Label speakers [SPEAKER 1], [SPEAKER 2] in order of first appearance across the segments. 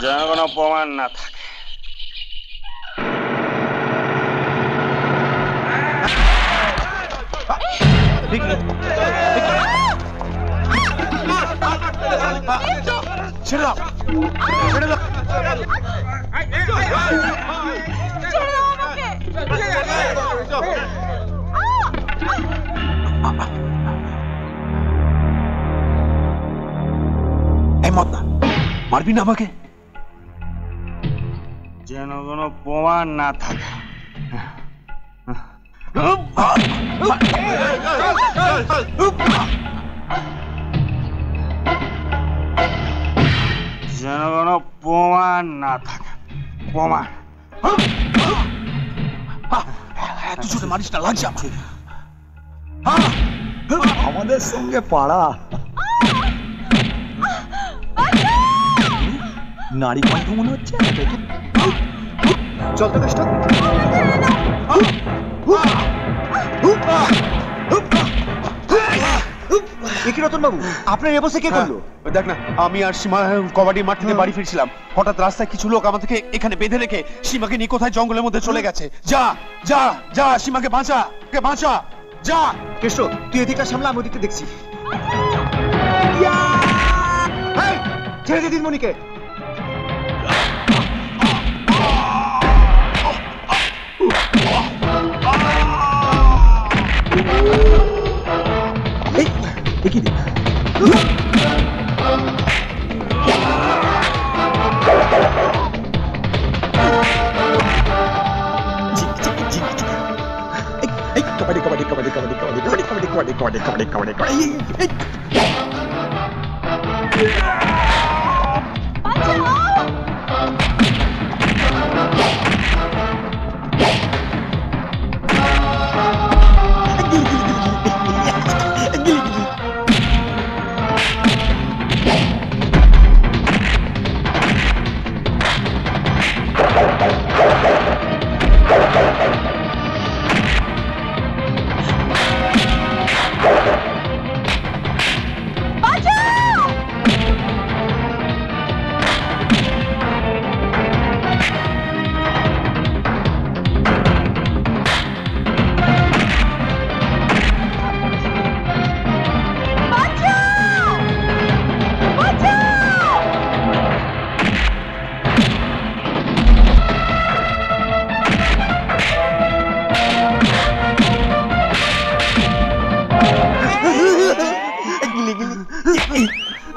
[SPEAKER 1] যেন কোনো প্রমাণ না থাকে। ছেড়ে দাও, ছেড়ে দাও। এই মত না, মারবি না আমাকে। যেন কোনো প্রমাণ না থাকে। যেন কোনো প্রমাণ না থাকে। প্রমাণ তুই মারিস না, লাগছে
[SPEAKER 2] আমাদের সঙ্গে পাড়া। নারী কণ্ঠ মনে হচ্ছে। চল তো কাজটা। রতন বাবু, আপনার এবসে কে করলো?
[SPEAKER 1] দেখ না, আমি আর সীমা কবাডি মাঠ থেকে বাড়ি ফিরছিলাম, হঠাৎ রাস্তায় কিছু লোক আমাদেরকে এখানে বেঁধে রেখে সীমাকে নিয়ে কোথায় জঙ্গলের মধ্যে চলে গেছে। যা যা যা, সীমাকে বাঁচা, বাঁচা, যা।
[SPEAKER 2] কেষ্ট, তুই এদিকটা সামলা, আমি ওদিকটা দেখছি। ছেড়ে দে দিদিমণিকে।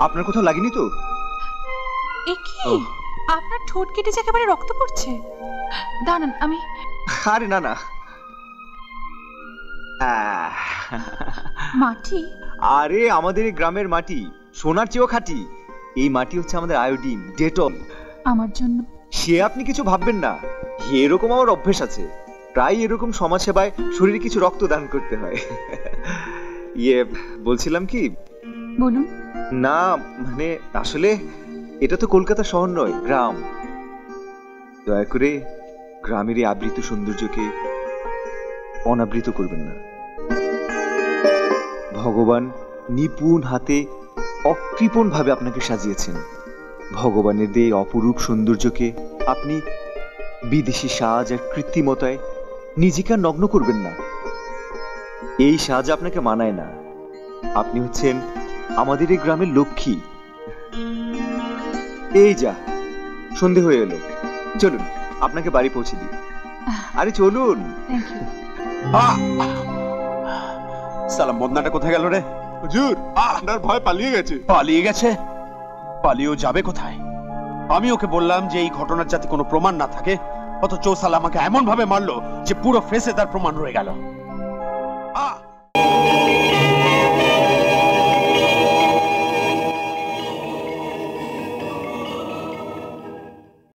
[SPEAKER 2] আপনার কোথাও লাগেনি তো?
[SPEAKER 3] আপনার ঠোঁট কেটেছে, একেবারে রক্ত পড়ছে। দাঁড়ান, আমি।
[SPEAKER 2] আরে না না,
[SPEAKER 3] মাটি?
[SPEAKER 2] আরে আমাদের গ্রামের মাটি সোনার চেয়েও খাঁটি। এই মাটি হচ্ছে আমাদের আয়োডিন, ডেটল।
[SPEAKER 3] আমার জন্য?
[SPEAKER 2] সে আপনি কিছু ভাববেন না, এরকম আমার অভ্যেস আছে। প্রায় এরকম সমাজ সেবায় শরীরে কিছু রক্ত দান করতে হয়। বলছিলাম কি,
[SPEAKER 3] বলুন।
[SPEAKER 2] না মানে আসলে এটা তো কলকাতা শহর নয়, গ্রাম। দয়া করে গ্রামের এই আবৃত সৌন্দর্যকে অনাবৃত করবেন না। ভগবান নিপুণ হাতে অকৃপণ ভাবে আপনাকে সাজিয়েছেন। ভগবানের দিয়ে অপরূপ সৌন্দর্যকে আপনি বিদেশি সাজ আর কৃত্রিমতায় নিজেকে আর নগ্ন করবেন না। এই সাজ আপনাকে মানায় না। আপনি হচ্ছেন আমাদের এই গ্রামের লক্ষ্মী। এই যা সন্ধে হয়ে এলো, চলুন আপনাকে বাড়ি পৌঁছে দিই। আরে চলুন।
[SPEAKER 1] সালাম, বদনাটা কোথায় গেল রে?
[SPEAKER 4] হুজুর, আপনার ভয় পালিয়ে গেছে।
[SPEAKER 1] পালিয়ে গেছে? পালিয়েও যাবে কোথায়? আমি ওকে বললাম যে এই ঘটনার যাতে কোনো প্রমাণ না থাকে, অথচ সালাম আমাকে এমন ভাবে মারলো যে পুরো ফেসে তার প্রমাণ রয়ে গেল।